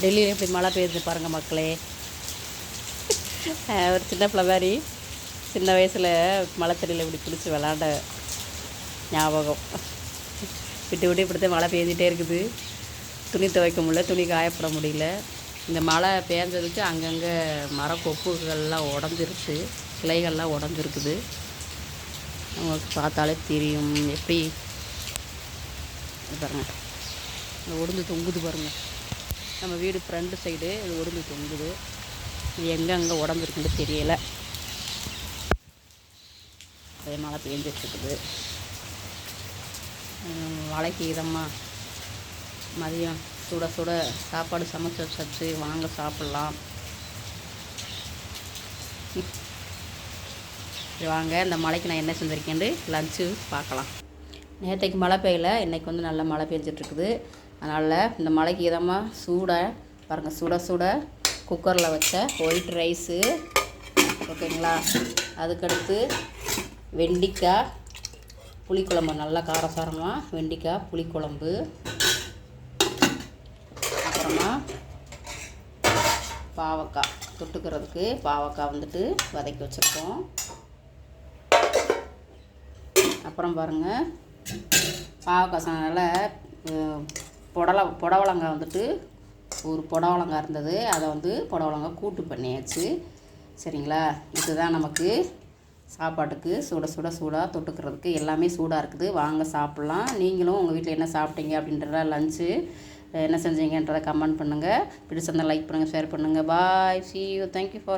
டெல்லியில் எப்படி மழை பெய்யுது பாருங்கள் மக்களே. ஒரு சின்ன பிள்ளை மாதிரி சின்ன வயசில் மழை தண்ணியில் இப்படி பிடிச்சி விளாண்ட ஞாபகம். விட்டு விட்டு இப்படித்தான் மழை பெஞ்சிட்டே இருக்குது. துணி துவைக்க முடியல, துணி காயப்பட முடியல. இந்த மழை பேஞ்சதுக்கு அங்கங்கே மரக்கொப்புகள்லாம் உடஞ்சிருச்சு, கிளைகள்லாம் உடஞ்சிருக்குது. உங்களுக்கு பார்த்தாலே தெரியும் எப்படி பாருங்கள். இந்த ஒடிஞ்சு தொங்குது பாருங்கள். நம்ம வீடு ஃப்ரண்ட் சைடு இது ஒடிஞ்சு தொங்குது. இது எங்கெங்கே உடஞ்சிருக்குன்னு தெரியலை. அதே மழை பெஞ்சிட்ருக்குது. மழைக்கு இதமாக மதியம் சுட சுட சாப்பாடு சமைச்சு வச்சு வாங்க சாப்பிட்லாம். வாங்க இந்த மழைக்கு நான் என்ன செஞ்சுருக்கேன்னு லஞ்சு பார்க்கலாம். நேற்றைக்கு மழை பெய்யல, இன்றைக்கி வந்து நல்லா மழை பெஞ்சிட்ருக்குது. அதனால் இந்த மழைக்கு இதமாக சூடாக பாருங்கள், சுட சுட குக்கரில் வச்ச ஒயிட் ரைஸு, ஓகேங்களா. அதுக்கடுத்து வெண்டிக்காய் புளிக்குழம்பு, நல்லா காரசாரமாக வெண்டிக்காய் புளிக்குழம்பு. அப்புறமா பாவக்காய் தொட்டுக்கிறதுக்கு பாவக்காய் வந்துட்டு வதக்கி வச்சுருக்கோம். அப்புறம் பாருங்கள், பாவக்காய் சாதனால் புடவலங்காய் வந்துட்டு ஒரு புடவலங்காய் இருந்தது, அதை வந்து புடவலங்காய் கூட்டு பண்ணியாச்சு. சரிங்களா. இதுதான் நமக்கு சாப்பாட்டுக்கு சுட சுட சூடாக தொட்டுக்கிறதுக்கு எல்லாமே சூடாக இருக்குது. வாங்க சாப்பிட்லாம். நீங்களும் உங்கள் வீட்டில் என்ன சாப்பிட்டீங்க அப்படின்றத லஞ்சு என்ன செஞ்சீங்கன்றதை கமெண்ட் பண்ணுங்கள். பிடிச்சிருந்தால் லைக் பண்ணுங்கள், ஷேர் பண்ணுங்கள். பாய், see you, thank you for